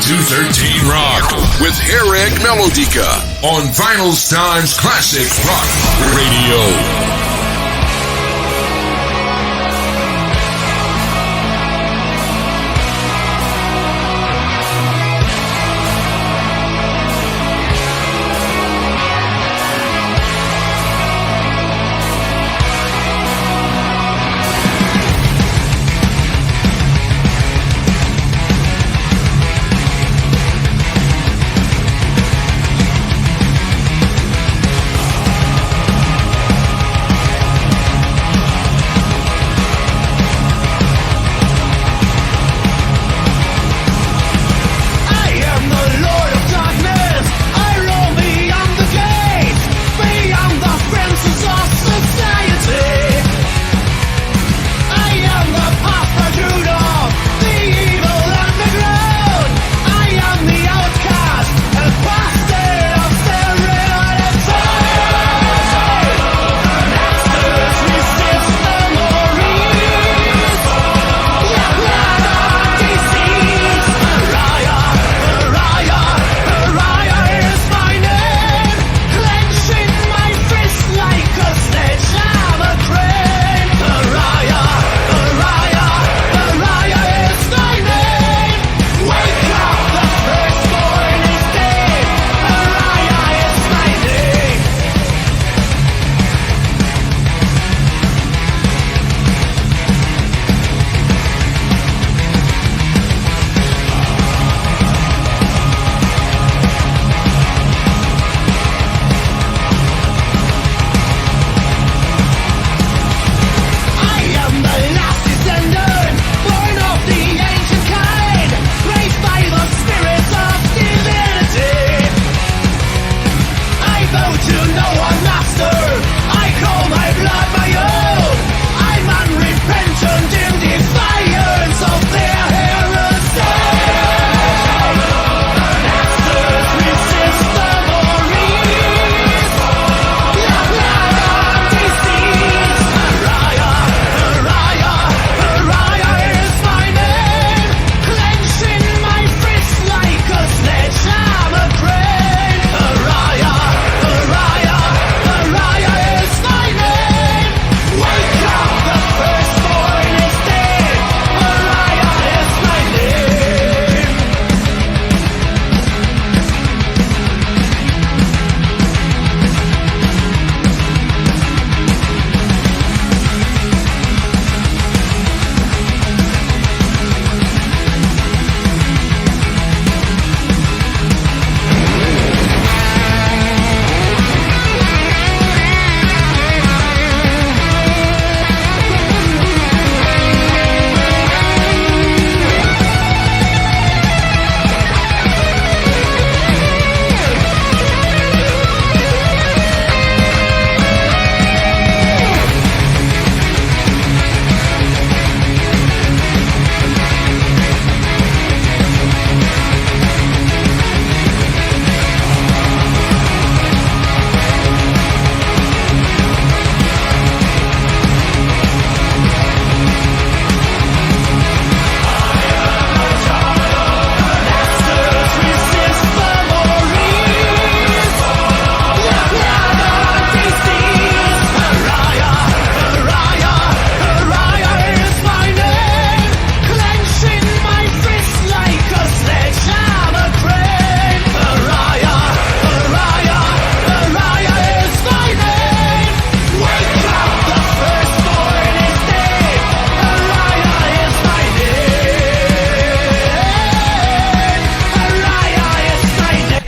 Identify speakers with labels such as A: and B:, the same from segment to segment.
A: to 13 Rock with Harrag Melodica on Vinylestimes Classic Rock Radio.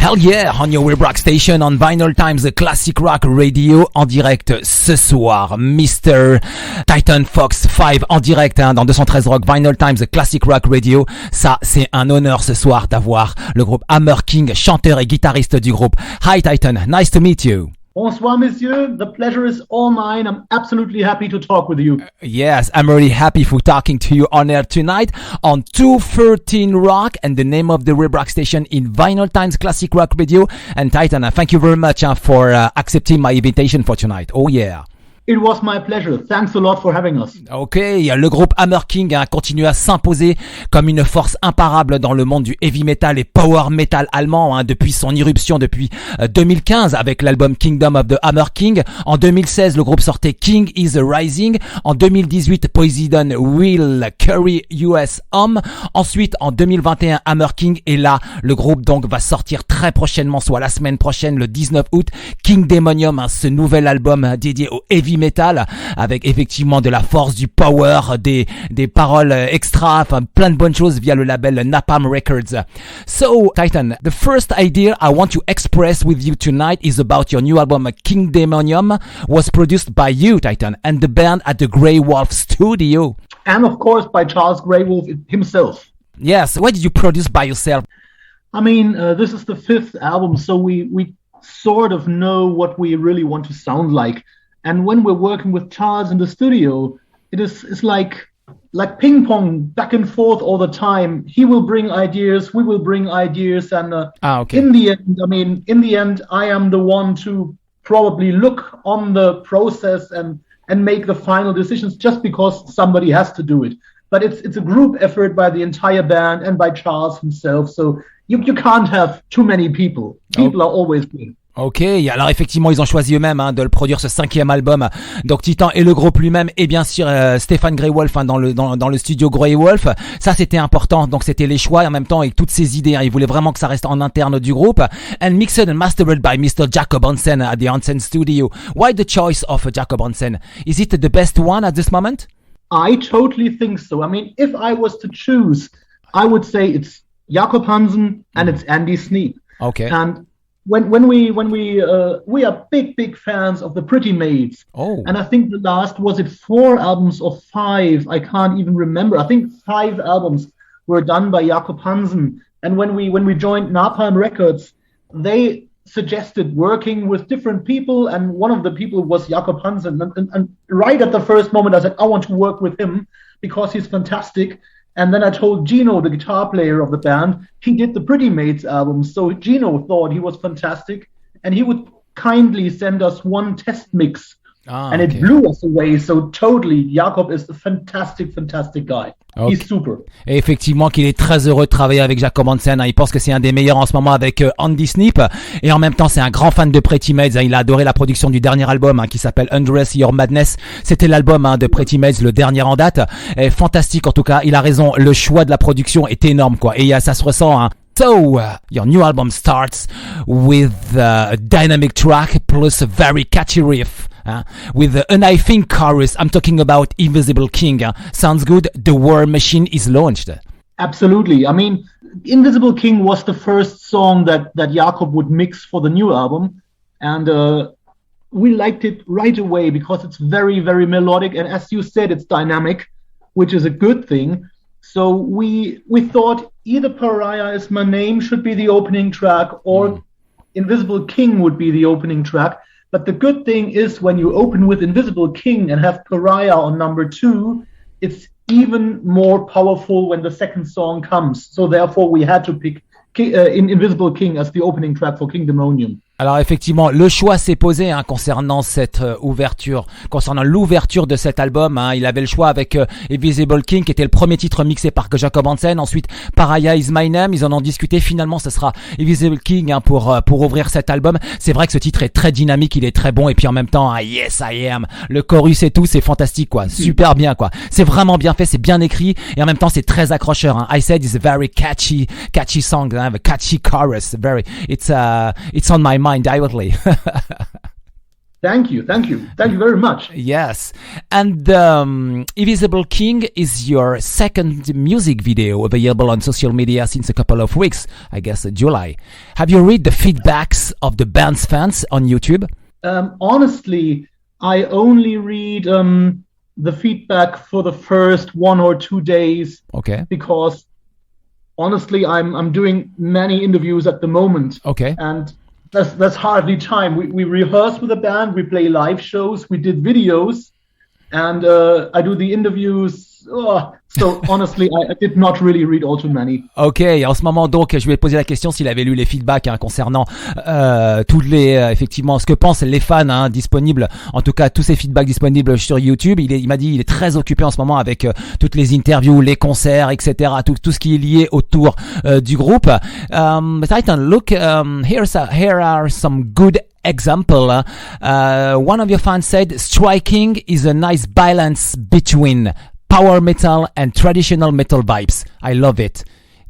B: Hell yeah, on your web rock station on Vinylestimes, the classic rock radio, en direct ce soir. Mr. Titan Fox 5 en direct dans 213 Rock, Vinylestimes, the classic rock radio. Ça, c'est un honneur ce soir d'avoir le groupe Hammer King, chanteur et guitariste du groupe. Hi Titan, nice to meet you.
C: Bonsoir, monsieur. The pleasure is all mine. I'm absolutely happy to talk with you.
B: Yes, I'm really happy for talking to you on air tonight on 213 Rock and the name of the web rock station in Vinylestimes Classic Rock Radio. And Titan, thank you very much for accepting my invitation for tonight. Oh yeah.
C: It was my pleasure. Thanks a lot for having us.
B: Ok, le groupe Hammer King a continué à s'imposer comme une force imparable dans le monde du heavy metal et power metal allemand depuis son irruption depuis 2015 avec l'album Kingdom of the Hammer King. En 2016, le groupe sortait King is Rising. En 2018, Poseidon Will Carry US Home. Ensuite, en 2021, Hammer King est là. Le groupe donc va sortir très prochainement, soit la semaine prochaine, le 19 août, Kingdemonium, ce nouvel album dédié au heavy metal avec effectivement de la force, du power, des paroles extra, enfin plein de bonnes choses via le label Napalm Records. So Titan, the first idea I want to express with you tonight is about your new album Kingdemonium, was produced by you, Titan, and the band at the Grey Wolf studio.
C: And of course by Charles Grey Wolf himself.
B: Yes, why did you produce by yourself?
C: I mean, this is the 5th album, so we sort of know what we really want to sound like. And when we're working with Charles in the studio, it's like ping pong back and forth all the time. He will bring ideas, we will bring ideas, and
B: okay.
C: in the end, I am the one to probably look on the process and make the final decisions, just because somebody has to do it. But it's a group effort by the entire band and by Charles himself. So you can't have too many people. People are always good.
B: Ok, alors effectivement ils ont choisi eux-mêmes de le produire ce 5e album, donc Titan et le groupe lui-même et bien sûr Stéphane Grey Wolf dans le studio Grey Wolf. Ça c'était important, donc c'était les choix et en même temps avec toutes ces idées, ils voulaient vraiment que ça reste en interne du groupe. And mixed and mastered by Mr. Jacob Hansen at the Hansen studio. Why the choice of Jacob Hansen? Is it the best one at this moment?
C: I totally think so. I mean, if I was to choose, I would say it's Jacob Hansen and it's Andy Sneap.
B: Okay.
C: And when we are big fans of the Pretty Maids.
B: Oh.
C: And I think the last, was it 4 albums or 5? I can't even remember. I think 5 albums were done by Jacob Hansen. And when we joined Napalm Records, they suggested working with different people, and one of the people was Jacob Hansen. And right at the first moment, I said, I want to work with him because he's fantastic. And then I told Gino, the guitar player of the band, he did the Pretty Maids album. So Gino thought he was fantastic, and he would kindly send us one test mix. And it blew us away. So totally, Jacob is a fantastic guy. Okay. He's super.
B: Et effectivement qu'il est très heureux de travailler avec Jacob Hansen. Il pense que c'est un des meilleurs en ce moment avec Andy Sneap. Et en même temps, c'est un grand fan de Pretty Maids. Il a adoré la production du dernier album qui s'appelle Undress Your Madness. C'était l'album de Pretty Maids, le dernier en date. Et fantastique en tout cas. Il a raison. Le choix de la production est énorme, quoi. Et ça se ressent. So, your new album starts with a dynamic track plus a very catchy riff. With an I think chorus. I'm talking about Invisible King. Sounds good. The War Machine is launched.
C: Absolutely. I mean, Invisible King was the first song that Jakob would mix for the new album. And we liked it right away because it's very, very melodic. And as you said, it's dynamic, which is a good thing. So we thought either Pariah Is My Name should be the opening track, or Invisible King would be the opening track. But the good thing is when you open with Invisible King and have Pariah on number 2, it's even more powerful when the second song comes. So therefore we had to pick Invisible King as the opening track for Kingdemonium.
B: Alors effectivement, le choix s'est posé concernant cette ouverture, concernant l'ouverture de cet album. Il avait le choix avec Invisible King, qui était le premier titre mixé par Jacob Hansen. Ensuite, Pariah Is My Name. Ils en ont discuté. Finalement, ce sera Invisible King pour ouvrir cet album. C'est vrai que ce titre est très dynamique, il est très bon. Et puis en même temps, Yes I Am, le chorus et tout, c'est fantastique, quoi. Super bien, quoi. C'est vraiment bien fait, c'est bien écrit et en même temps, c'est très accrocheur. I Said is a very catchy song, a catchy chorus. It's on my mind directly.
C: Thank you very much.
B: Yes, and Invisible King is your second music video available on social media since a couple of weeks, I guess July. Have you read the feedbacks of the band's fans on YouTube?
C: Honestly, I only read the feedback for the first 1 or 2 days.
B: Okay.
C: Because honestly, I'm doing many interviews at the moment.
B: Okay.
C: And that's hardly time. We rehearse with the band, we play live shows, we did videos, and I do the interviews. So honestly, I did not really read all too many.
B: Ok, en ce moment donc, je lui ai posé la question s'il avait lu les feedbacks concernant toutes les effectivement ce que pensent les fans disponibles, en tout cas tous ces feedbacks disponibles sur YouTube. Il m'a dit il est très occupé en ce moment avec toutes les interviews, les concerts, etc. Tout ce qui est lié autour du groupe. But Aidan, look, here are some good example. One of your fans said, "Striking is a nice balance between power metal and traditional metal vibes. I love it."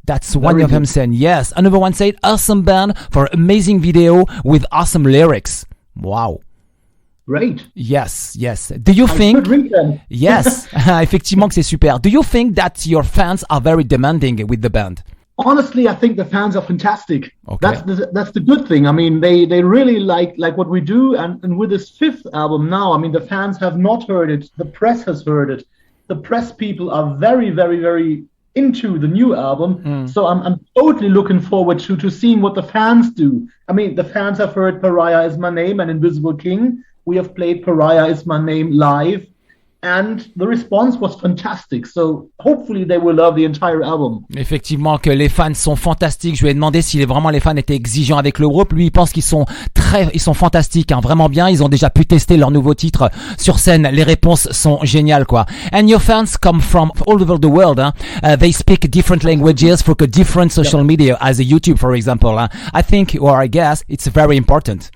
B: That's one of them saying, yes. Another one said, "Awesome band for amazing video with awesome lyrics." Wow.
C: Great.
B: Yes. Do you think... Yes, effectivement que c'est super. Do you think that your fans are very demanding with the band?
C: Honestly, I think the fans are fantastic.
B: Okay.
C: That's the good thing. I mean, they really like what we do, and with this fifth album now, I mean, the fans have not heard it. The press has heard it. The press people are very, very, very into the new album. So I'm totally looking forward to seeing what the fans do. I mean, the fans have heard Pariah Is My Name and Invisible King. We have played Pariah Is My Name live. And the response was fantastic. So hopefully they will love the entire album.
B: Effectivement que les fans sont fantastiques. Je lui ai demandé si vraiment les fans étaient exigeants avec le groupe. Lui, il pense qu'ils sont fantastiques, vraiment bien. Ils ont déjà pu tester leur nouveau titre sur scène. Les réponses sont géniales, quoi. And your fans come from all over the world. They speak different languages for a different social media, as a YouTube, for example. I think, or I guess, it's very important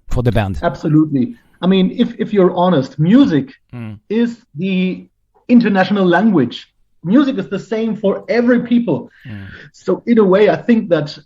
B: for the band.
C: Absolutely. I mean, if you're honest, music is the international language. Music is the same for every people. So in a way, I think that,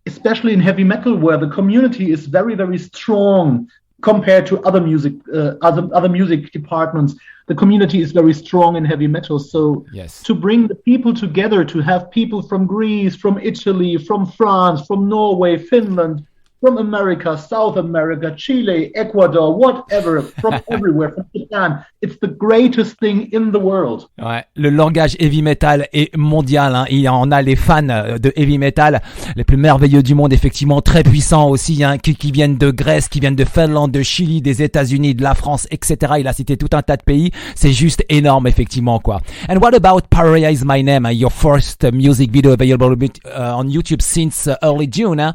C: especially in heavy metal, where the community is very, very strong compared to other music, other music departments, the community is very strong in heavy metal. So to bring the people together, to have people from Greece, from Italy, from France, from Norway, Finland, from America, South America, Chile, Ecuador, whatever, from everywhere, from Japan. It's the greatest thing in the world.
B: Ouais, le langage heavy metal est mondial. Il y en a les fans de heavy metal, les plus merveilleux du monde, effectivement, très puissants aussi, qui viennent de Grèce, qui viennent de Finlande, de Chili, des États-Unis, de la France, etc. Il a cité tout un tas de pays. C'est juste énorme, effectivement, quoi. And what about Pariah Is My Name, your first music video available on YouTube since early June?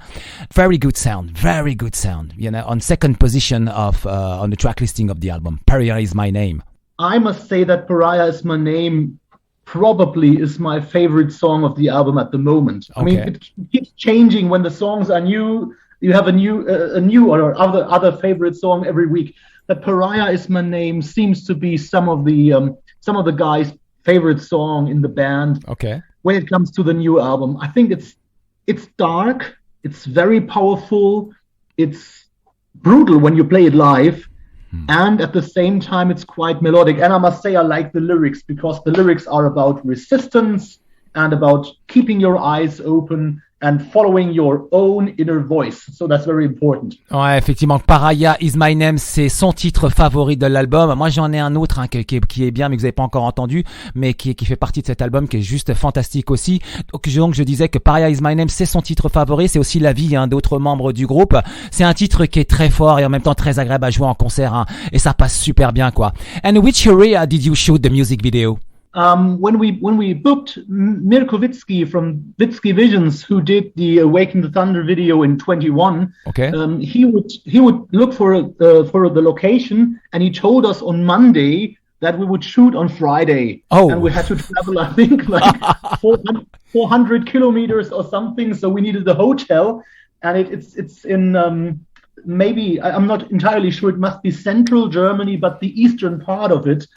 B: Very good sound. Very good sound, on second position of on the track listing of the album. Pariah Is My Name.
C: I must say that Pariah Is My Name probably is my favorite song of the album at the moment. Okay. I mean, it keeps changing when the songs are new. You have a new or other favorite song every week. But Pariah Is My Name seems to be some of the guys' favorite song in the band.
B: Okay.
C: When it comes to the new album, I think it's dark. It's very powerful. It's brutal when you play it live. And at the same time, it's quite melodic. And I must say I like the lyrics, because the lyrics are about resistance and about keeping your eyes open and following your own inner voice. So that's very important.
B: Ouais, effectivement, Pariah Is My Name, c'est son titre favori de l'album. Moi, j'en ai un autre qui est bien, mais que vous n'avez pas encore entendu, mais qui fait partie de cet album, qui est juste fantastique aussi. Donc je disais que Pariah Is My Name, c'est son titre favori. C'est aussi la vie d'autres membres du groupe. C'est un titre qui est très fort et en même temps très agréable à jouer en concert, et ça passe super bien, quoi. And which area did you shoot the music video?
C: When we booked Mirko Witzki from Witzki Visions, who did the Awaken the Thunder video in 21,
B: okay.
C: He would look for the location, and he told us on Monday that we would shoot on Friday.
B: Oh.
C: And we had to travel, I think, like 400 kilometers or something. So we needed a hotel, and it's in maybe, I'm not entirely sure, it must be central Germany, but the eastern part of it.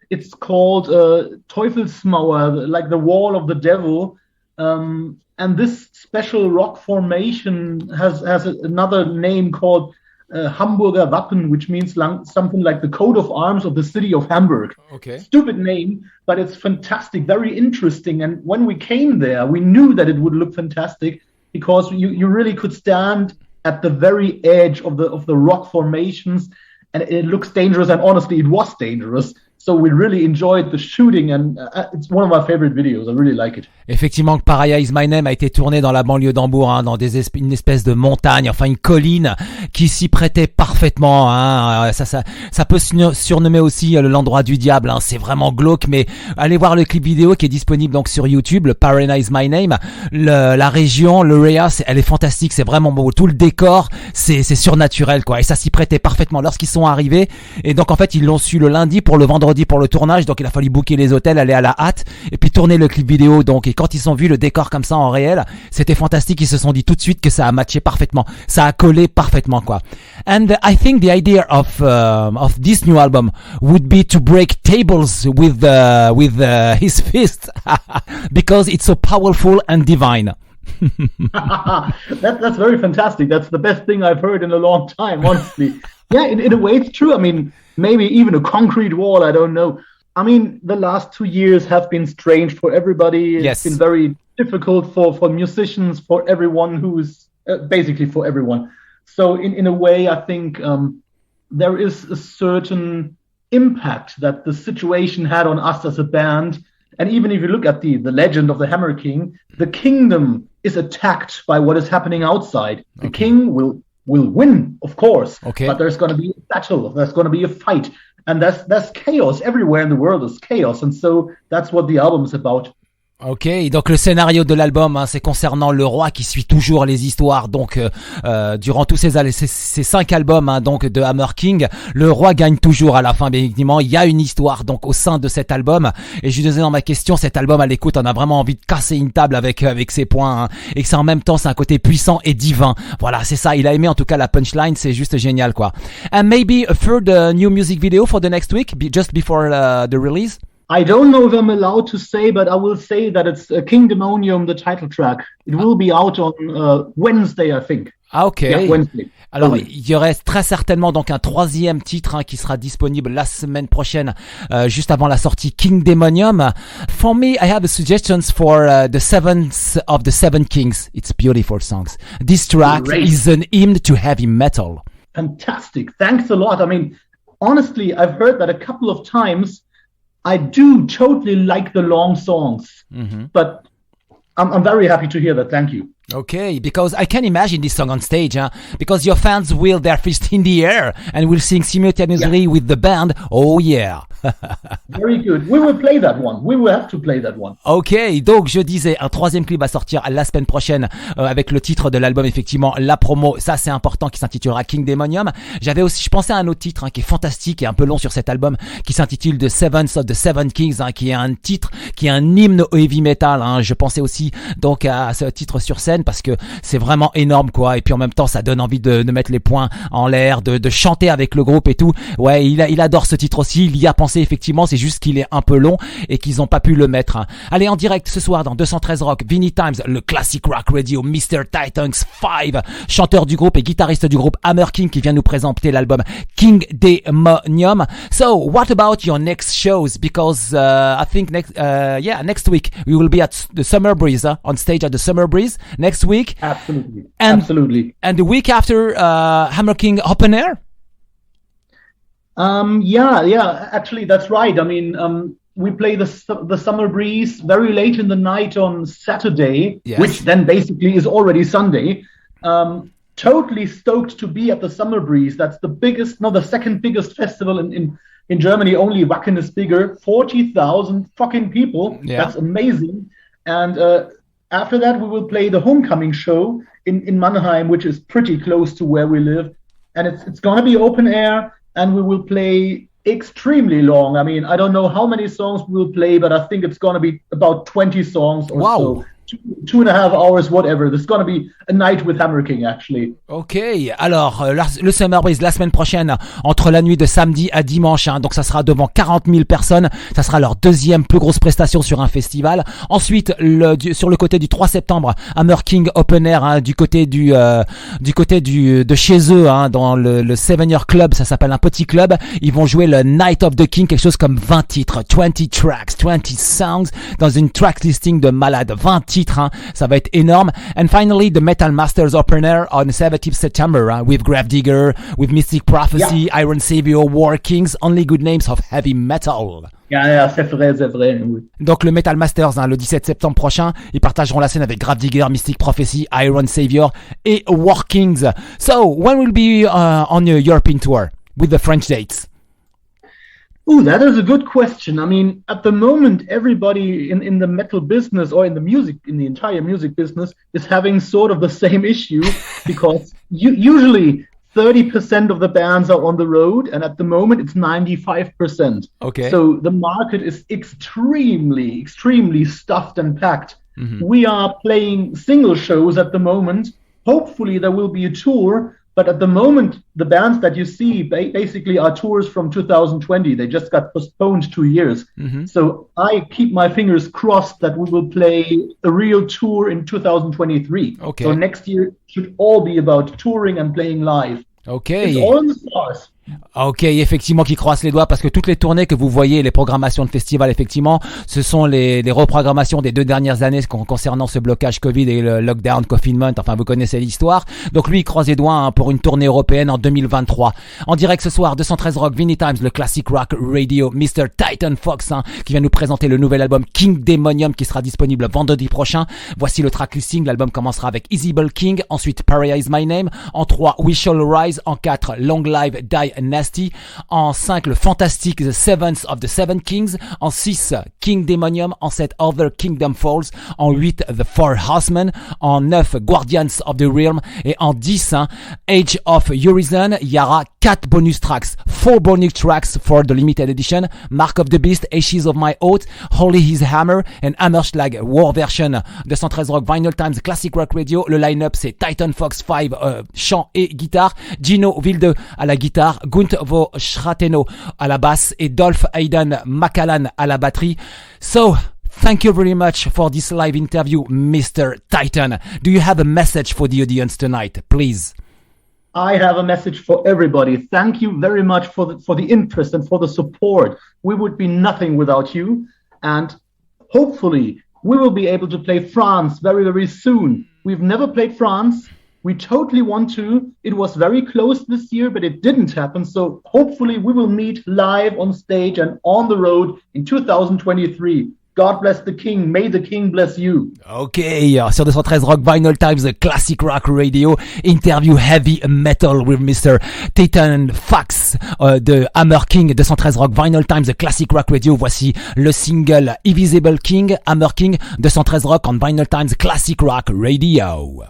C: It's called Teufelsmauer, like the wall of the devil. And this special rock formation has another name called Hamburger Wappen, which means something like the coat of arms of the city of Hamburg.
B: Okay.
C: Stupid name, but it's fantastic, very interesting. And when we came there, we knew that it would look fantastic, because you really could stand at the very edge of the rock formations, and it looks dangerous. And honestly, it was dangerous. So we really enjoyed the shooting, and it's one of my favorite videos. I really like it.
B: Effectivement, Pariah Is My Name a été tourné dans la banlieue d'Hambourg, hein, dans une espèce de montagne, enfin une colline qui s'y prêtait parfaitement. Hein. Ça peut surnommer aussi l'endroit du diable. Hein. C'est vraiment glauque, mais allez voir le clip vidéo qui est disponible donc sur YouTube, le Pariah Is My Name. La région, l'area, elle est fantastique. C'est vraiment beau. Tout le décor, c'est surnaturel, quoi. Et ça s'y prêtait parfaitement lorsqu'ils sont arrivés. Et donc en fait, ils l'ont su le lundi pour le vendredi pour le tournage, donc il a fallu booker les hôtels, aller à la hâte et puis tourner le clip vidéo. Donc, et quand ils ont vu le décor comme ça en réel, c'était fantastique. Ils se sont dit tout de suite que ça a matché parfaitement, ça a collé parfaitement, quoi. And I think the idea of this new album would be to break tables with his fist because it's so powerful and divine.
C: That's very fantastic. That's the best thing I've heard in a long time, honestly. Yeah, in a way it's true. I mean, maybe even a concrete wall, I don't know. I mean, the last 2 years have been strange for everybody. It's been very difficult for musicians, for everyone who's basically for everyone. So in a way, I think there is a certain impact that the situation had on us as a band. And even if you look at the legend of the Hammer King, the kingdom is attacked by what is happening outside. The king will win, of course, but there's going to be a battle, there's going to be a fight, and there's chaos everywhere in the world. Is chaos, and so that's what the album is about.
B: Ok, donc le scénario de l'album, hein, c'est concernant le roi qui suit toujours les histoires. Donc durant tous ces 5 albums, hein, donc de Hammer King, le roi gagne toujours à la fin. Bien évidemment, il y a une histoire donc au sein de cet album. Et je disais dans ma question, cet album à l'écoute, on a vraiment envie de casser une table avec ses points, hein, et que c'est en même temps c'est un côté puissant et divin. Voilà, c'est ça. Il a aimé en tout cas la punchline, c'est juste génial, quoi. And maybe a third new music video for the next week, just before the release.
C: I don't know if I'm allowed to say, but I will say that it's Kingdemonium, the title track. It will be out on Wednesday, I think.
B: Ah, ok.
C: Yeah, Wednesday.
B: Alors, il y aurait très certainement donc un 3e titre, hein, qui sera disponible la semaine prochaine, juste avant la sortie, Kingdemonium. For me, I have suggestions for the Seventh of the Seven Kings. It's beautiful songs. This track is an hymn to heavy metal.
C: Fantastic. Thanks a lot. I mean, honestly, I've heard that a couple of times. I do totally like the long songs, but I'm very happy to hear that. Thank you.
B: Okay, because I can imagine this song on stage, huh? Because your fans will their fist in the air and will sing simultaneously with the band. Oh yeah.
C: Very good. We will play that one. We will have to play that one.
B: Ok, donc je disais, un 3e clip va sortir la semaine prochaine avec le titre de l'album, effectivement, la promo, ça c'est important, qui s'intitulera Kingdemonium. J'avais aussi, je pensais à un autre titre, hein, qui est fantastique et un peu long sur cet album, qui s'intitule The Seventh of the Seven Kings, hein, qui est un titre, qui est un hymne au heavy metal, hein. Je pensais aussi donc à ce titre sur scène parce que c'est vraiment énorme, quoi, et puis en même temps ça donne envie de mettre les poings en l'air, de chanter avec le groupe et tout. Ouais, il adore ce titre aussi, il y a pensé effectivement, c'est juste qu'il est un peu long et qu'ils ont pas pu le mettre, hein. Allez, en direct ce soir dans 213 Rock, Vinylestimes, le classic rock radio, Mr. Titans 5, chanteur du groupe et guitariste du groupe Hammer King, qui vient nous présenter l'album Kingdemonium. So, what about your next shows? Because I think next week we will be at the Summer Breeze, on stage at the Summer Breeze next week.
C: Absolutely.
B: Absolutely. And the week after, Hammer King Open Air?
C: Yeah, actually that's right. I mean, we play the Summer Breeze very late in the night on Saturday, which then basically is already Sunday. Totally stoked to be at the Summer Breeze. That's the second biggest festival in Germany. Only Wacken is bigger. 40,000 fucking people. Yeah. That's amazing. And after that, we will play the Homecoming show in Mannheim, which is pretty close to where we live. And it's going to be open air. And we will play extremely long. I mean, I don't know how many songs we'll play, but I think it's going to be about 20 songs or so. 2.5 hours, whatever. There's going to be a night with Hammer King, actually.
B: Ok, alors le Summer Breeze la semaine prochaine, entre la nuit de samedi à dimanche, hein, donc ça sera devant 40 000 personnes. Ça sera leur 2e plus grosse prestation sur un festival. Ensuite, sur le côté du 3 septembre, Hammer King Open Air, hein, du côté de chez eux, hein, dans le Seven Year Club, ça s'appelle un petit club. Ils vont jouer le Night of the King, quelque chose comme 20 titres, 20 tracks, 20 songs, dans une track listing de malade, 20 titres titres, hein. Ça va être énorme. And finally, the Metal Masters opener on 17th September, with Gravedigger, with Mystic Prophecy, Iron Savior, War Kings, only good names of heavy metal.
C: C'est vrai, oui.
B: Donc le Metal Masters, hein, le 17 septembre prochain, ils partageront la scène avec Gravedigger, Mystic Prophecy, Iron Savior et War Kings. So, when will be on your European tour with the French dates?
C: Ooh, that is a good question. I mean, at the moment, everybody in the metal business or in the entire music business is having sort of the same issue because usually 30% of the bands are on the road, and at the moment it's 95%.
B: Okay.
C: So the market is extremely, extremely stuffed and packed. Mm-hmm. We are playing single shows at the moment. Hopefully there will be a tour, but at the moment the bands that you see basically are tours from 2020. They just got postponed 2 years. Mm-hmm. So I keep my fingers crossed that we will play a real tour in 2023.
B: Okay.
C: So next year should all be about touring and playing live.
B: Okay.
C: It's all in the stars.
B: Ok, effectivement, qui croise les doigts parce que toutes les tournées que vous voyez, les programmations de festivals, effectivement, ce sont les reprogrammations des 2 dernières années concernant ce blocage Covid et le lockdown, confinement. Enfin, vous connaissez l'histoire. Donc lui, il croise les doigts, hein, pour une tournée européenne en 2023. En direct ce soir, 213 Rock, Vinylestimes, le classic rock radio, Mr. Titan Fox, hein, qui vient nous présenter le nouvel album Kingdemonium qui sera disponible vendredi prochain. Voici le track listing. L'album commencera avec Easyble King, ensuite Pariah Is My Name, en 3 We Shall Rise, en 4 Long Live Die Nasty, en 5 le fantastique The Seventh of the Seven Kings, en 6 Kingdemonium, en 7 Other Kingdom Falls, en 8 The Four Horsemen, en 9 Guardians of the Realm et en 10 Age of Urizen. Il y aura 4 bonus tracks, 4 bonus tracks for the limited edition: Mark of the Beast, Ashes of My Oath, Holy His Hammer and Hammerschlag War Version. 213 Rock, Vinylestimes, Classic Rock Radio. Le line-up c'est Titan Fox 5 chant et guitare, Gino, Wilde à la guitare, Günt vo Schratenau à la basse et Dolph, Aidan, Macallan à la batterie. So, thank you very much for this live interview, Mr. Titan. Do you have a message for the audience tonight, please?
C: I have a message for everybody. Thank you very much for the interest and for the support. We would be nothing without you. And hopefully we will be able to play France very, very soon. We've never played France. We totally want to. It was very close this year, but it didn't happen. So hopefully we will meet live on stage and on the road in 2023. God bless the King. May the King bless you.
B: Ok, sur 213 Rock, Vinylestimes, Classic Rock Radio, interview heavy metal with Mr. Titan Fox de Hammer King. 213 Rock, Vinylestimes, Classic Rock Radio. Voici le single Invisible King, Hammer King. 213 Rock on Vinylestimes, Classic Rock Radio.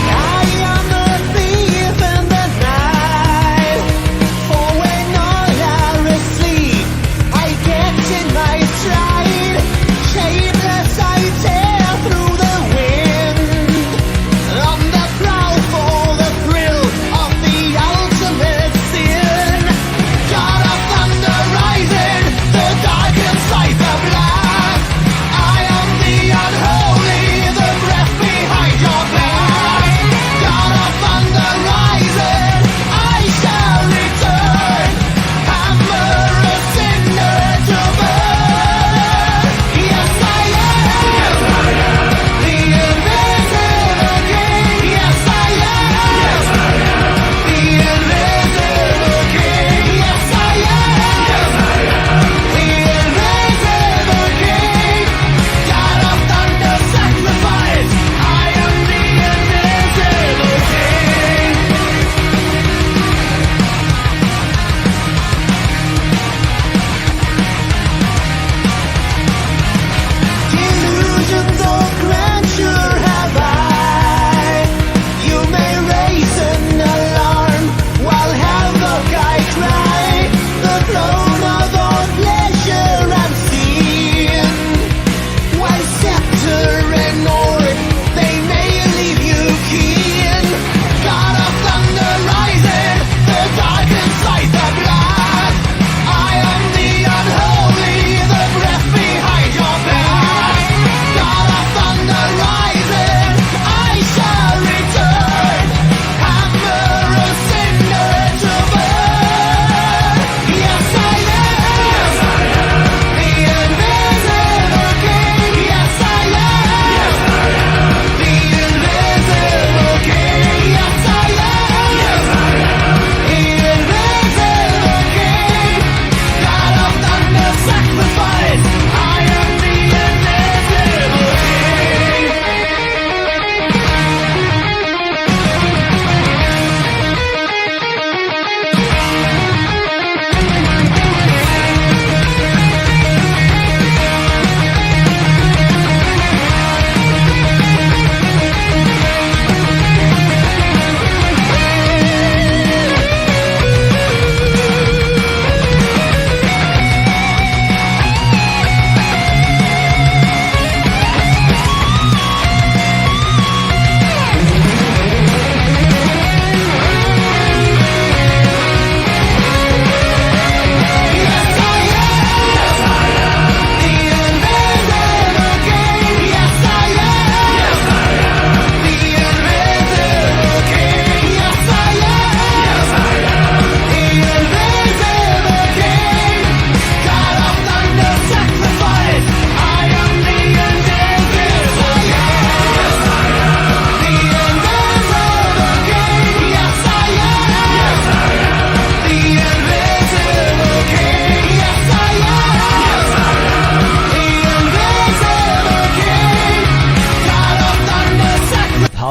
D: I am the thief in the night.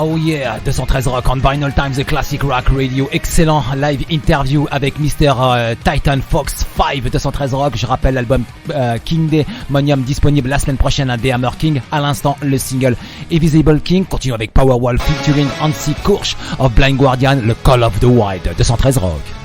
B: Oh yeah, 213 Rock on Vinyl Times, The Classic Rock Radio. Excellent live interview avec Mr. Titan Fox 5, 213 Rock. Je rappelle l'album Kingdemonium disponible la semaine prochaine à The Hammer King. À l'instant, le single Invisible King. Continue avec Powerwall featuring Hansi Kursch of Blind Guardian, le Call of the Wild, 213 Rock.